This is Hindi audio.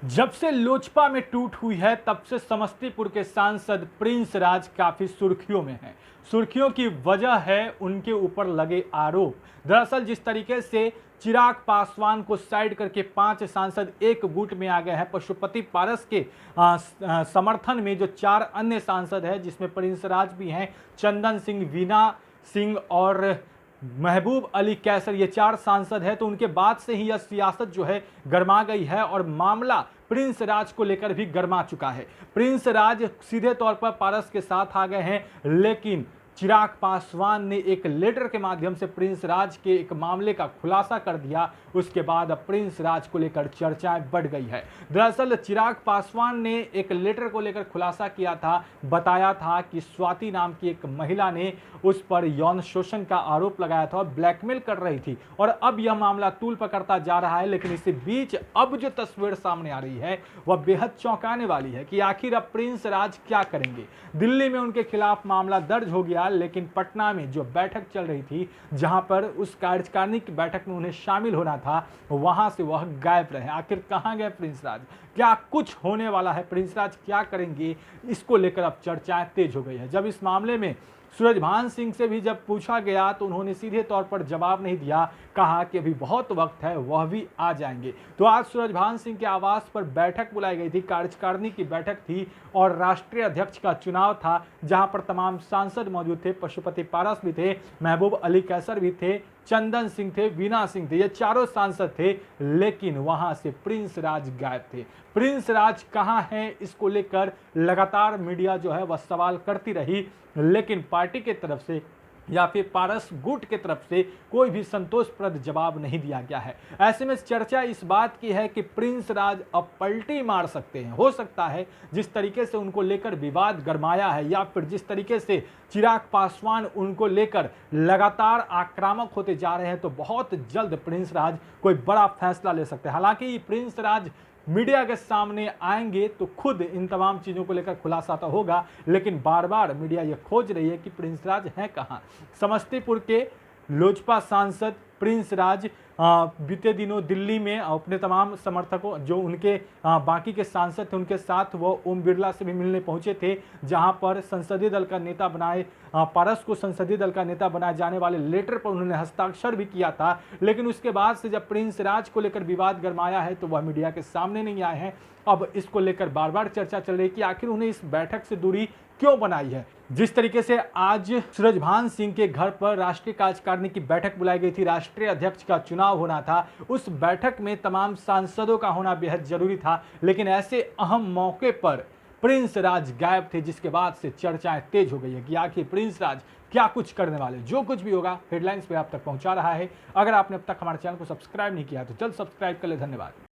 जब से लोजपा में टूट हुई है तब से समस्तीपुर के सांसद प्रिंस राज काफी सुर्खियों में हैं। सुर्खियों की वजह है उनके ऊपर लगे आरोप। दरअसल जिस तरीके से चिराग पासवान को साइड करके 5 सांसद एक गुट में आ गए हैं, पशुपति पारस के समर्थन में जो 4 अन्य सांसद हैं, जिसमें प्रिंस राज भी हैं, चंदन सिंह, वीना सिंह और महबूब अली कैसर, ये 4 सांसद हैं। तो उनके बाद से ही यह सियासत जो है गर्मा गई है और मामला प्रिंस राज को लेकर भी गर्मा चुका है। प्रिंस राज सीधे तौर पर पारस के साथ आ गए हैं, लेकिन चिराग पासवान ने एक लेटर के माध्यम से प्रिंस राज के एक मामले का खुलासा कर दिया। उसके बाद अब प्रिंस राज को लेकर चर्चाएं बढ़ गई है। दरअसल चिराग पासवान ने एक लेटर को लेकर खुलासा किया था, बताया था कि स्वाति नाम की एक महिला ने उस पर यौन शोषण का आरोप लगाया था और ब्लैकमेल कर रही थी, और अब यह मामला तूल पकड़ता जा रहा है। लेकिन इसी बीच अब जो तस्वीर सामने आ रही है वह बेहद चौंकाने वाली है कि आखिर अब प्रिंस राज क्या करेंगे। दिल्ली में उनके खिलाफ मामला दर्ज हो गया, लेकिन पटना में जो बैठक चल रही थी, जहां पर उस कार्यकारिणी की बैठक में उन्हें शामिल होना था, वहां से वह गायब रहे। आखिर कहां गए प्रिंस राज? क्या कुछ होने वाला है? प्रिंस राज क्या करेंगे? इसको लेकर अब चर्चाएं तेज हो गई है। जब इस मामले में सूरजभान सिंह से भी जब पूछा गया तो उन्होंने सीधे तौर पर जवाब नहीं दिया, कहा कि अभी बहुत वक्त है, वह भी आ जाएंगे। तो आज सूरजभान सिंह के आवास पर बैठक बुलाई गई थी, कार्यकारिणी की बैठक थी और राष्ट्रीय अध्यक्ष का चुनाव था, जहां पर तमाम सांसद मौजूद थे। पशुपति पारस भी थे, महबूब अली कैसर भी थे, चंदन सिंह थे, वीना सिंह थे, ये चारों सांसद थे, लेकिन वहां से प्रिंस राज गायब थे। प्रिंस राज कहां हैं, इसको लेकर लगातार मीडिया जो है वह सवाल करती रही, लेकिन पार्टी की तरफ से या फिर पारस गुट की तरफ से कोई भी संतोषप्रद जवाब नहीं दिया गया है। ऐसे में चर्चा इस बात की है कि प्रिंस राज अब पलटी मार सकते हैं। हो सकता है जिस तरीके से उनको लेकर विवाद गरमाया है, या फिर जिस तरीके से चिराग पासवान उनको लेकर लगातार आक्रामक होते जा रहे हैं, तो बहुत जल्द प्रिंस राज कोई बड़ा फैसला ले सकते हैं। हालांकि प्रिंस राज मीडिया के सामने आएंगे तो खुद इन तमाम चीज़ों को लेकर खुलासा तो होगा, लेकिन बार बार मीडिया ये खोज रही है कि प्रिंस राज हैं कहाँ। समस्तीपुर के लोजपा सांसद प्रिंस राज बीते दिनों दिल्ली में अपने तमाम समर्थकों, जो उनके बाकी के सांसद थे, उनके साथ वो ओम बिरला से भी मिलने पहुंचे थे, जहां पर संसदीय दल का नेता बनाए पारस को संसदीय दल का नेता बनाए जाने वाले लेटर पर उन्होंने हस्ताक्षर भी किया था। लेकिन उसके बाद से जब प्रिंस राज को लेकर विवाद गरमाया है तो वह मीडिया के सामने नहीं आए हैं। अब इसको लेकर बार बार चर्चा चल रही है कि आखिर उन्हें इस बैठक से दूरी क्यों बनाई है। जिस तरीके से आज सूरजभान सिंह के घर पर राष्ट्रीय कार्यकारिणी की बैठक बुलाई गई थी, राष्ट्रीय अध्यक्ष का चुनाव होना था, उस बैठक में तमाम सांसदों का होना बेहद जरूरी था, लेकिन ऐसे अहम मौके पर प्रिंस राज गायब थे, जिसके बाद से चर्चाएं तेज हो गई है कि आखिर प्रिंस राज क्या कुछ करने वाले। जो कुछ भी होगा हेडलाइंस पे आप तक पहुंचा रहा है। अगर आपने अब तक हमारे चैनल को सब्सक्राइब नहीं किया तो जल्द सब्सक्राइब कर ले। धन्यवाद।